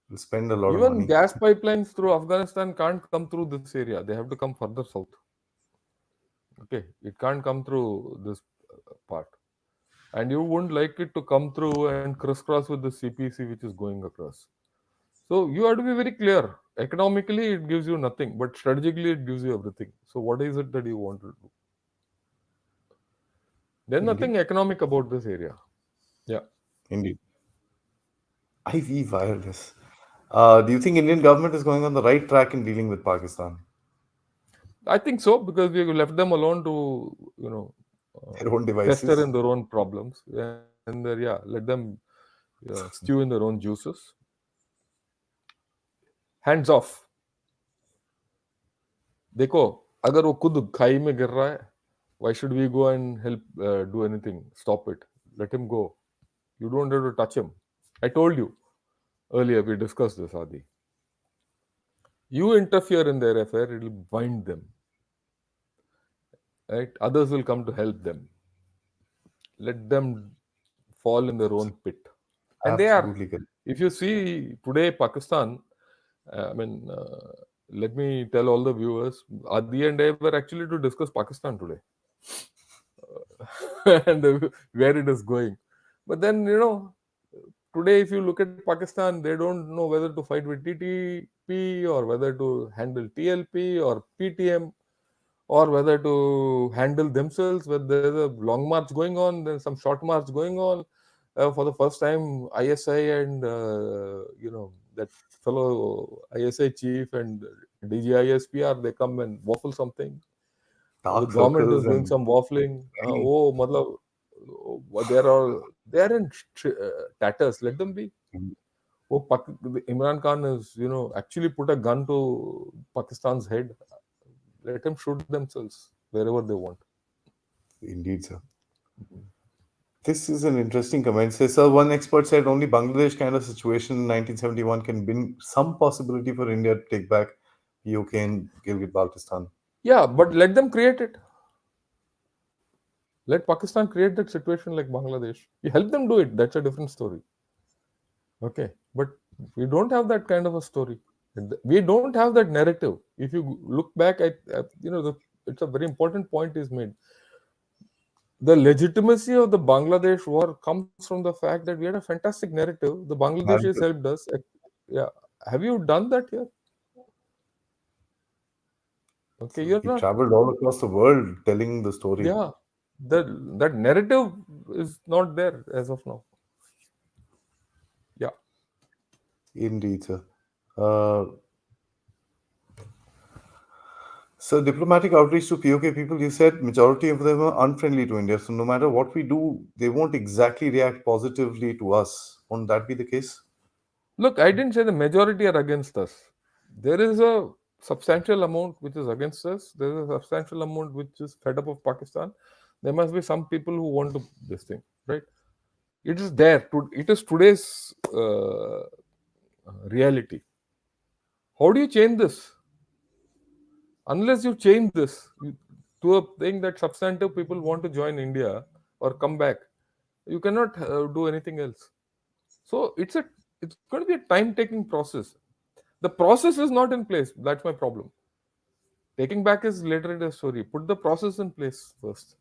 We'll spend a lot of Even money. gas pipelines through Afghanistan can't come through this area. They have to come further south. Okay, it can't come through this part. And you wouldn't like it to come through and crisscross with the CPC which is going across. So you have to be very clear. Economically, it gives you nothing, but strategically, it gives you everything. So what is it that you want to do? There's nothing Indeed. economic about this area. Yeah, Indeed. IV wireless. Do you think Indian government is going on the right track in dealing with Pakistan? I think so because we left them alone to Their own fester devices. in their own problems, and yeah, let them stew in their own juices. Hands off. देखो अगर वो खुद खाई में गिर रहा है, why should we go and help do anything? Stop it. Let him go. You don't have to touch him. I told you earlier, we discussed this, Adi. You interfere in their affair, it will bind them. Right? Others will come to help them. Let them fall in their own pit. And they are. Absolutely correct. If you see today, Pakistan, I mean, let me tell all the viewers, Adi and I were actually to discuss Pakistan today. And where it is going. But then, today, if you look at Pakistan, they don't know whether to fight with TTP or whether to handle TLP or PTM or whether to handle themselves. Whether there's a long march going on, then some short march going on. For the first time, ISI and that fellow ISI chief and DGISPR, they come and waffle something. The Dark government is circles doing and some waffling. really, They are in tatters. Let them be. Oh, Imran Khan is, actually put a gun to Pakistan's head. Let them shoot themselves wherever they want. Indeed, sir. This is an interesting comment. Says, sir, one expert said only Bangladesh kind of situation in 1971 can bring some possibility for India to take back POK and Gilgit Baltistan. Yeah, but let them create it. Let Pakistan create that situation like Bangladesh. You help them do it. That's a different story. Okay, but we don't have that kind of a story. We don't have that narrative. If you look back at it's a very important point is made. The legitimacy of the Bangladesh war comes from the fact that we had a fantastic narrative. The Bangladeshis Narrative. helped us. Yeah, have you done that here? Okay, you're He not. traveled all across the world telling the story. Yeah, that that narrative is not there as of now. Yeah. Indeed, sir. Uh, so diplomatic outreach to POK people, you said majority of them are unfriendly to India. So no matter what we do, they won't exactly react positively to us. Won't that be the case? Look, I didn't say the majority are against us. There is a substantial amount which is against us. There is a substantial amount which is fed up of Pakistan. There must be some people who want to this thing, right? It is there. It is today's reality. How do you change this? Unless you change this to a thing that substantive people want to join India or come back, you cannot do anything else. So it's going to be a time taking process. The process is not in place. That's my problem. Taking back is later in the story. Put the process in place first.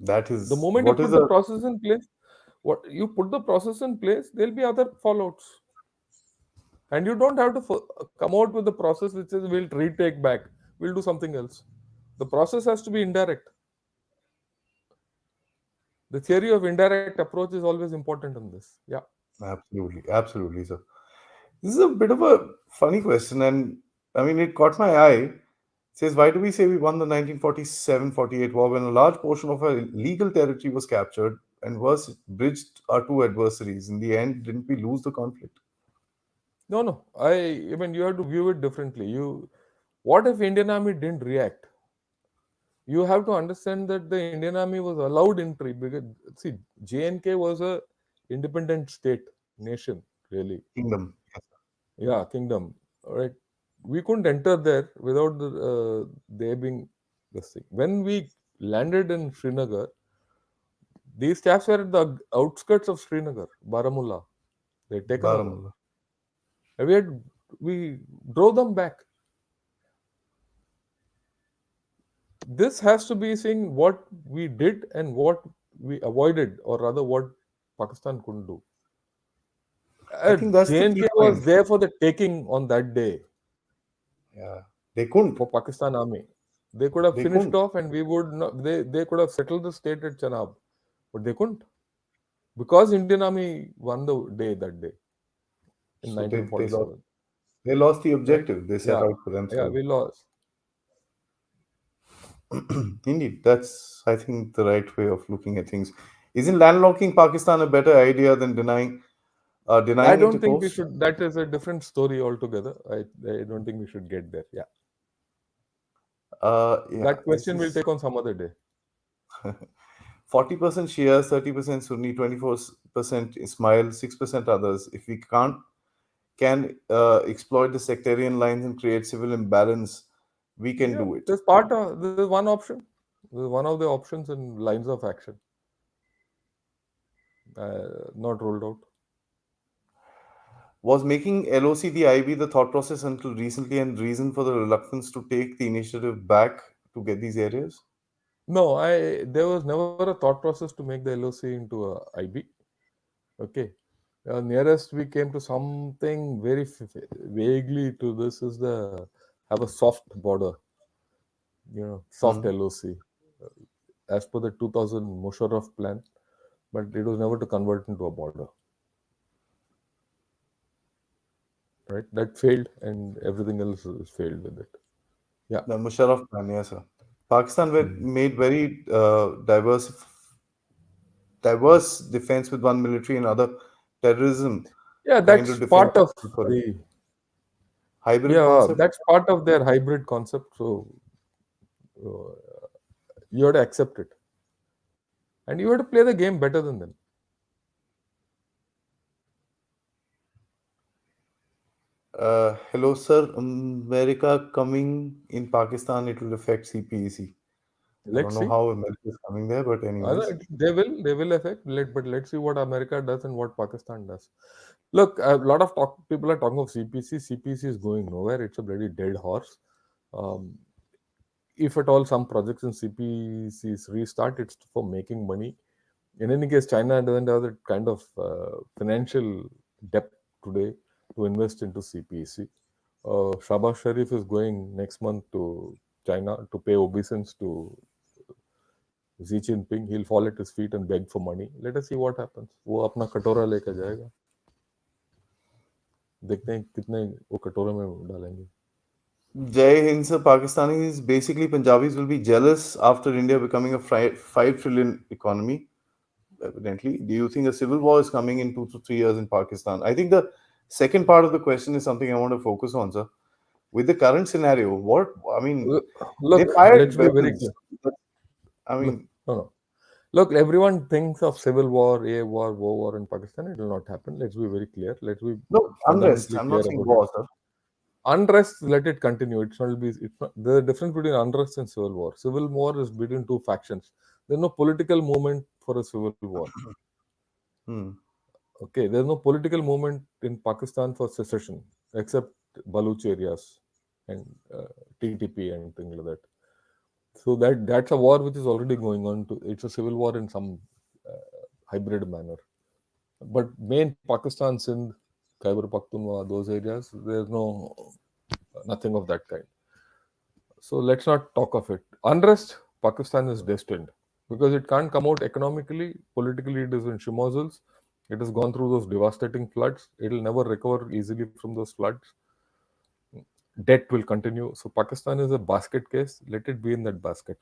That The is moment you what is put the a process in place, what you put the process in place, there'll be other fallouts. And you don't have to come out with the process which is we'll retake back. We'll do something else. The process has to be indirect. The theory of indirect approach is always important in this. Yeah. absolutely, absolutely, sir. This is a bit of a funny question, and I mean, it caught my eye. It says, why do we say we won the 1947-48 war when a large portion of our legal territory was captured and was bridged our two adversaries? In the end, didn't we lose the conflict? No, no. I mean you have to view it differently. What if Indian Army didn't react? You have to understand that the Indian Army was allowed entry because see JNK was a independent state nation really. Kingdom. Yeah, kingdom. All right, we couldn't enter there without they being this thing. When we landed in Srinagar, these chaps were at the outskirts of Srinagar, Baramulla. They'd taken over. Baramulla. And we drove them back. This has to be seeing what we did and what we avoided, or rather, what Pakistan couldn't do. I think that's the key JNK was point. there for the taking on that day Yeah, they couldn't. for Pakistan Army. They could have They finished couldn't. off, and we would not. They could have settled the state at Chenab, but they couldn't because Indian Army won the day that day in So they lost. 1947. They lost the Right? objective they set Yeah, out for yeah, themselves. we lost. Indeed, that's I think the right way of looking at things. Isn't landlocking Pakistan a better idea than I denying it a don't think we coast? should. That is a different story altogether. I don't think we should get there. Yeah, Yeah, that this question we'll is take on some other day. 40% Shia, 30% Sunni, 24% Ismail, 6% others. If we can exploit the sectarian lines and create civil imbalance, we can Yeah, do it. there's one option. This is one of the options in lines of action. Not rolled out. Was making LOC the IB the thought process until recently and reason for the reluctance to take the initiative back to get these areas? No, I there was never a thought process to make the LOC into a IB. Okay, nearest we came to something very vaguely to this is the have a soft border, soft Hmm. LOC as per the 2000 Musharraf plan, but it was never to convert into a border. Right, that failed, and everything else is failed with it. Yeah. The Musharraf plan, yes, sir. Pakistan were Mm. made very diverse defense with one military and other terrorism. Yeah, kind that's of defend part of for it. the Hybrid yeah, concept. that's part of their hybrid concept. So uh, you have to accept it, and you have to play the game better than them. Hello, sir. America coming in Pakistan, it will affect CPEC. I don't Let's know see. how America is coming there, but anyways. They will affect. But let's see what America does and what Pakistan does. Look, a lot of people are talking of CPC. CPC is going nowhere. It's a bloody dead horse. Um, if at all some projects in CPCs restart, it's for making money. In any case, China doesn't have that kind of financial depth today to invest into CPEC. Shahbaz Sharif is going next month to China to pay obeisance to Xi Jinping. He'll fall at his feet and beg for money. Let us see what happens. वो अपना कटोरा लेकर जाएगा. देखते हैं कितने वो कटोरे में डालेंगे. Jai Hind, sir. Pakistanis, basically Punjabis will be jealous after India becoming a 5 trillion economy. Evidently, do you think a civil war is coming in 2 to 3 years in Pakistan? I think the second part of the question is something I want to focus on, sir. With the current scenario, what I mean, they Look, fired let's be very weapons. clear. I Look, mean, no, no. Look, everyone thinks of civil war, a war, war in Pakistan. It will not happen. Let's be very clear. Let's be no unrest. fundamentally I'm clear not saying about it. war, sir. Unrest, let it continue. It's not be. It's not, the difference between unrest and civil war. Civil war is between two factions. There's no political movement for a civil war. Hmm. Okay, there's no political movement in Pakistan for secession except Baluch areas and TTP and things like that. So that's a war which is already going on. It's a civil war in some hybrid manner. But main Pakistan, Sindh, Khyber Pakhtunkhwa, those areas, there's nothing of that kind. So let's not talk of it. Unrest, Pakistan is destined because it can't come out economically, politically. It is in shimozels. It has gone through those devastating floods. It will never recover easily from those floods. Debt will continue. So Pakistan is a basket case. Let it be in that basket.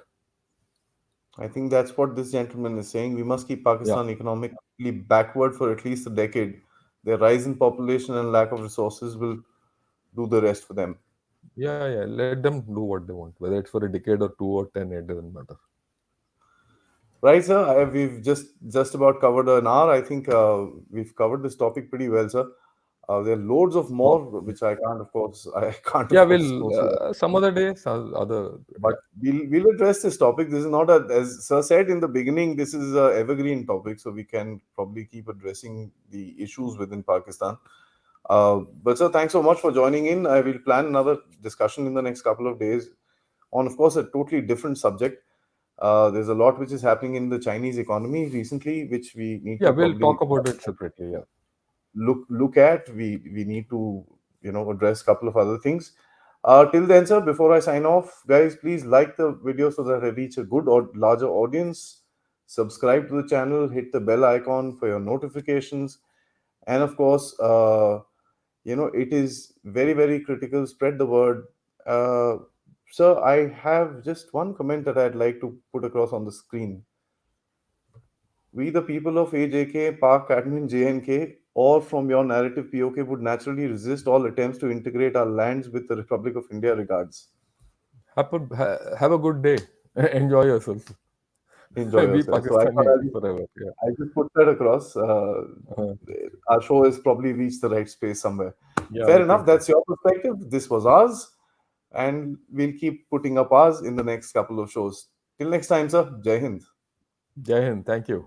I think that's what this gentleman is saying. We must keep Yeah, Pakistan economically backward for at least a decade. Their rise in population and lack of resources will do the rest for them. yeah. Let them do what they want, whether it's for a decade or two or 10. It doesn't matter. Right, sir. We've just about covered an hour. I think we've covered this topic pretty well, sir. There are loads of Oh, more, which I can't, of course, I can't, yeah. of course, We'll go through. some other day, some other. But Yeah, we'll address this topic. This is not a, as sir said in the beginning, this is a evergreen topic, so we can probably keep addressing the issues within Pakistan. But sir, thanks so much for joining in. I will plan another discussion in the next couple of days on, of course, a totally different subject. There's a lot which is happening in the Chinese economy recently, which we need yeah. to We'll talk probably about it separately. Yeah. look at. We need to address a couple of other things. Till then, sir, before I sign off, guys, please like the video so that I reach a good or larger audience. Subscribe to the channel, hit the bell icon for your notifications, and of course, it is very, very critical. Spread the word. Uh, Sir, I have just one comment that I'd like to put across on the screen. We, the people of AJK, Park, Admin, JNK, or from your narrative POK, would naturally resist all attempts to integrate our lands with the Republic of India. Regards. Have a good day. Enjoy yourself. Enjoy Be yourself. So I thought Pakistani forever. Yeah. I just put that across. Uh, Our show has probably reached the right space somewhere. yeah, Fair I enough. think so. That's your perspective. This was ours. And we'll keep putting up ours in the next couple of shows. Till next time, sir. Jai Hind. Jai Hind. Thank you.